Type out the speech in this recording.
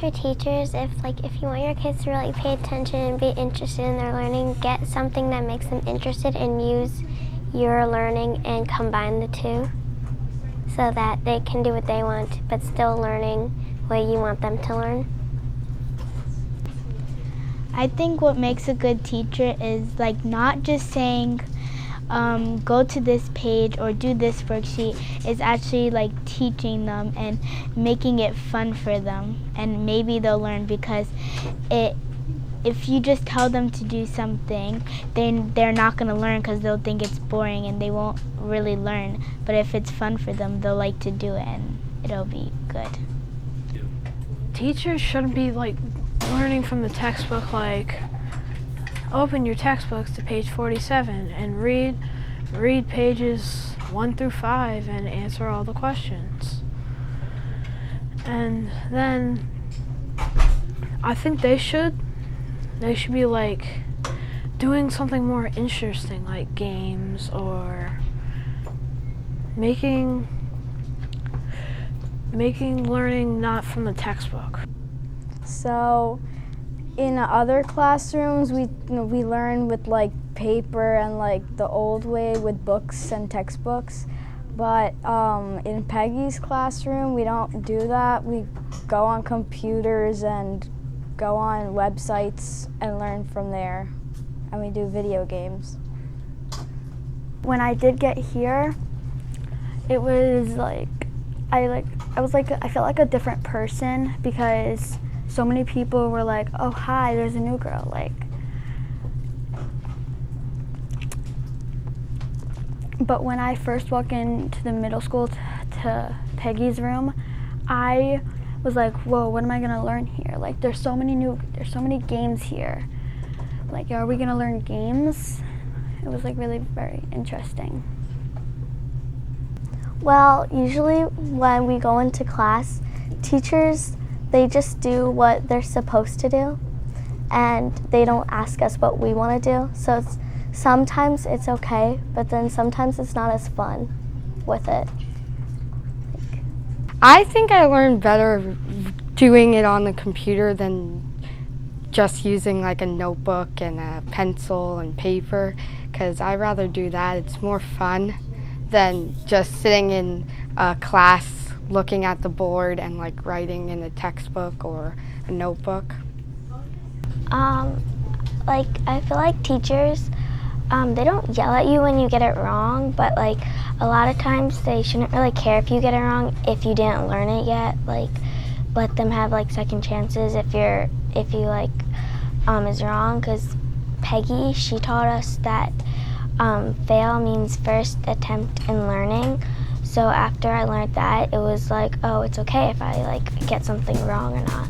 for teachers, if you want your kids to really pay attention and be interested in their learning, get something that makes them interested and use your learning and combine the two so that they can do what they want but still learning what you want them to learn. I think what makes a good teacher is not just saying go to this page or do this worksheet, is actually teaching them and making it fun for them, and maybe they'll learn, because if you just tell them to do something, then they're not going to learn because they'll think it's boring and they won't really learn. But if it's fun for them, they'll like to do it and it'll be good. Teachers shouldn't be learning from the textbook, open your textbooks to page 47 and read pages 1 through 5 and answer all the questions. And then I think they should be doing something more interesting, like games, or making learning not from the textbook. So in other classrooms, we learn with paper and the old way with books and textbooks. But in Peggy's classroom, we don't do that. We go on computers and go on websites and learn from there. And we do video games. When I did get here, it was I felt like a different person, because so many people were like, oh, hi, there's a new girl. But when I first walked into the middle school to Peggy's room, I was like, whoa, what am I gonna learn here? There's so many games here. Are we gonna learn games? It was really very interesting. Well, usually when we go into class, teachers, they just do what they're supposed to do, and they don't ask us what we want to do. So sometimes it's okay, but then sometimes it's not as fun with it. I think I learned better doing it on the computer than just using a notebook and a pencil and paper, because I'd rather do that. It's more fun than just sitting in a class looking at the board and writing in a textbook or a notebook. I feel like teachers, they don't yell at you when you get it wrong, but a lot of times they shouldn't really care if you get it wrong if you didn't learn it yet. Let them have second chances if you is wrong, because Peggy, she taught us that fail means first attempt in learning. So after I learned that, it was oh, it's okay if I get something wrong or not.